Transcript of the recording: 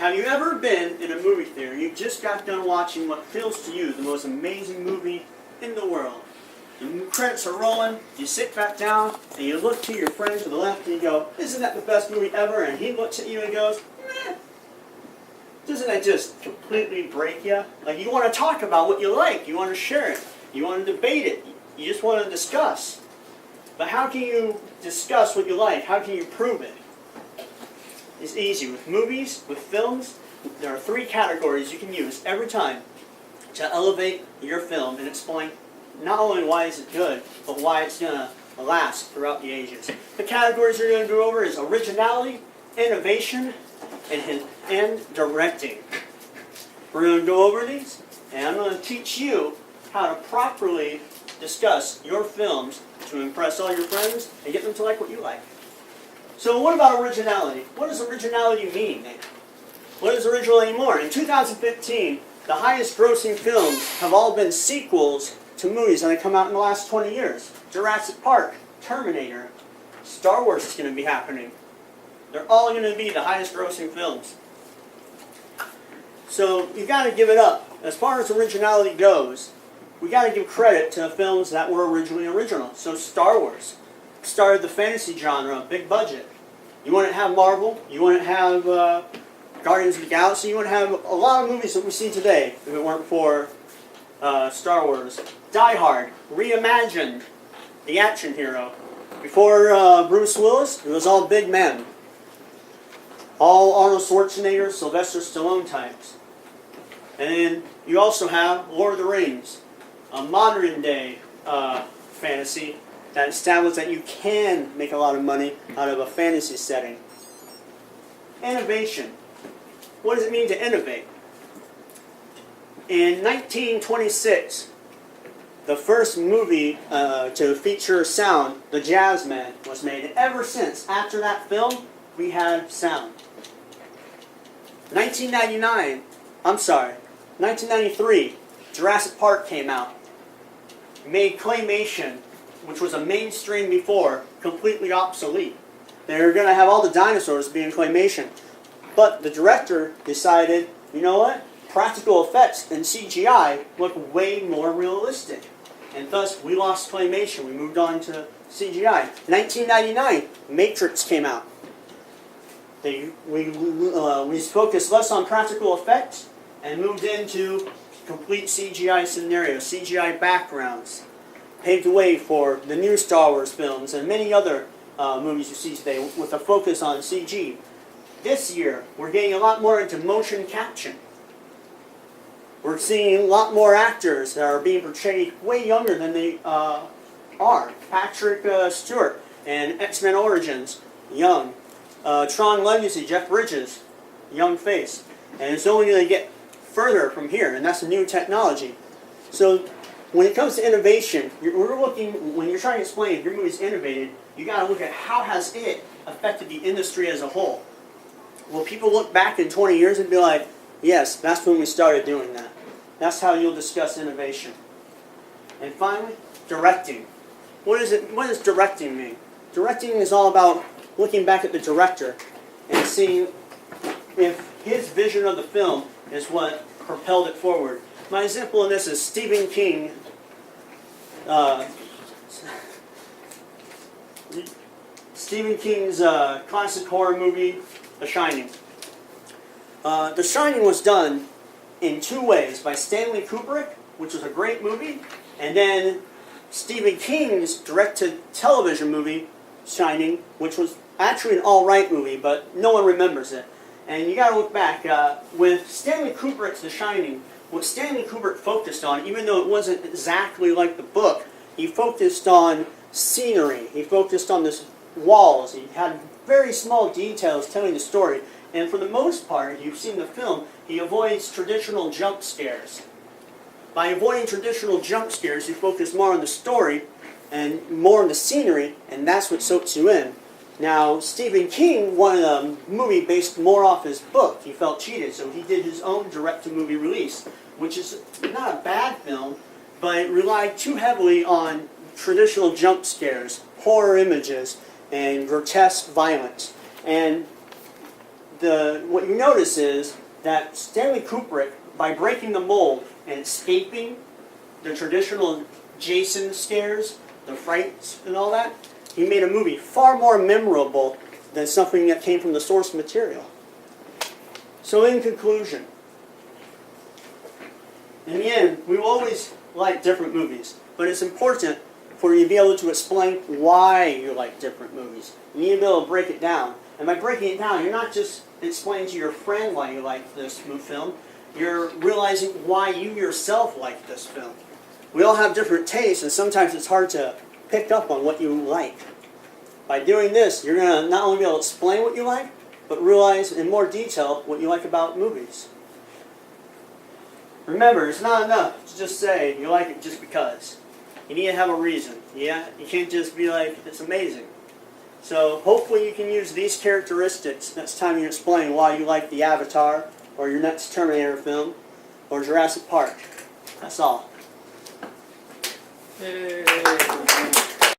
Have you ever been in a movie theater, you just got done watching what feels to you the most amazing movie in the world? The credits are rolling, you sit back down, and you look to your friend to the left and you go, isn't that the best movie ever? And he looks at you and goes, meh. Doesn't that just completely break you? Like, you want to talk about what you like, you want to share it, you want to debate it, you just want to discuss. But how can you discuss what you like? How can you prove it? It's easy. With movies, with films, there are 3 categories you can use every time to elevate your film and explain not only why is it good, but why it's going to last throughout the ages. The categories we're going to go over is originality, innovation, and directing. We're going to go over these, and I'm going to teach you how to properly discuss your films to impress all your friends and get them to like what you like. So what about originality? What does originality mean? What is original anymore? In 2015, the highest grossing films have all been sequels to movies that have come out in the last 20 years. Jurassic Park, Terminator, Star Wars is going to be happening. They're all going to be the highest grossing films. So you've got to give it up. As far as originality goes, we got to give credit to films that were originally original. So Star Wars started the fantasy genre, big budget. You wouldn't have Marvel, you wouldn't have Guardians of the Galaxy, you wouldn't have a lot of movies that we see today if it weren't for Star Wars. Die Hard reimagined the action hero. Before Bruce Willis, it was all big men. All Arnold Schwarzenegger, Sylvester Stallone types. And then you also have Lord of the Rings, a modern day fantasy that established that you can make a lot of money out of a fantasy setting. Innovation. What does it mean to innovate? In 1926, the first movie to feature sound, The Jazzman, was made. And ever since, after that film, we had sound. 1993, Jurassic Park came out. Made claymation, which was a mainstream before, completely obsolete. They were going to have all the dinosaurs be in claymation. But the director decided, you know what? Practical effects and CGI look way more realistic. And thus, we lost claymation. We moved on to CGI. 1999, Matrix came out. We focused less on practical effects and moved into complete CGI scenarios, CGI backgrounds. Paved the way for the new Star Wars films and many other movies you see today with a focus on CG. This year, we're getting a lot more into motion capture. We're seeing a lot more actors that are being portrayed way younger than they are. Patrick Stewart in X-Men Origins, young. Tron Legacy, Jeff Bridges, young face. And it's only going to get further from here, and that's a new technology. So when it comes to innovation, when you're trying to explain if your movie's innovated, you got to look at how has it affected the industry as a whole. Will people look back in 20 years and be like, yes, that's when we started doing that. That's how you'll discuss innovation. And finally, directing. What does directing mean? Directing is all about looking back at the director and seeing if his vision of the film is what propelled it forward. My example in this is Stephen King. Stephen King's classic horror movie, The Shining. The Shining was done in 2 ways, by Stanley Kubrick, which was a great movie, and then Stephen King's direct-to-television movie, Shining, which was actually an all-right movie, but no one remembers it. And you got to look back. With Stanley Kubrick's The Shining, what Stanley Kubrick focused on, even though it wasn't exactly like the book, he focused on scenery. He focused on this walls. He had very small details telling the story. And for the most part, you've seen the film, he avoids traditional jump scares. By avoiding traditional jump scares, he focused more on the story and more on the scenery, and that's what soaks you in. Now, Stephen King wanted a movie based more off his book. He felt cheated, so he did his own direct-to-movie release, which is not a bad film, but it relied too heavily on traditional jump scares, horror images, and grotesque violence. And what you notice is that Stanley Kubrick, by breaking the mold and escaping the traditional Jason scares, the frights and all that, he made a movie far more memorable than something that came from the source material. So in conclusion, in the end, we will always like different movies, but it's important for you to be able to explain why you like different movies. You need to be able to break it down. And by breaking it down, you're not just explaining to your friend why you like this film, you're realizing why you yourself like this film. We all have different tastes, and sometimes it's hard to pick up on what you like. By doing this, you're going to not only be able to explain what you like, but realize in more detail what you like about movies. Remember, it's not enough to just say you like it just because. You need to have a reason. Yeah? You can't just be like, it's amazing. So hopefully you can use these characteristics next time you explain why you like the Avatar, or your next Terminator film, or Jurassic Park. That's all. Yay.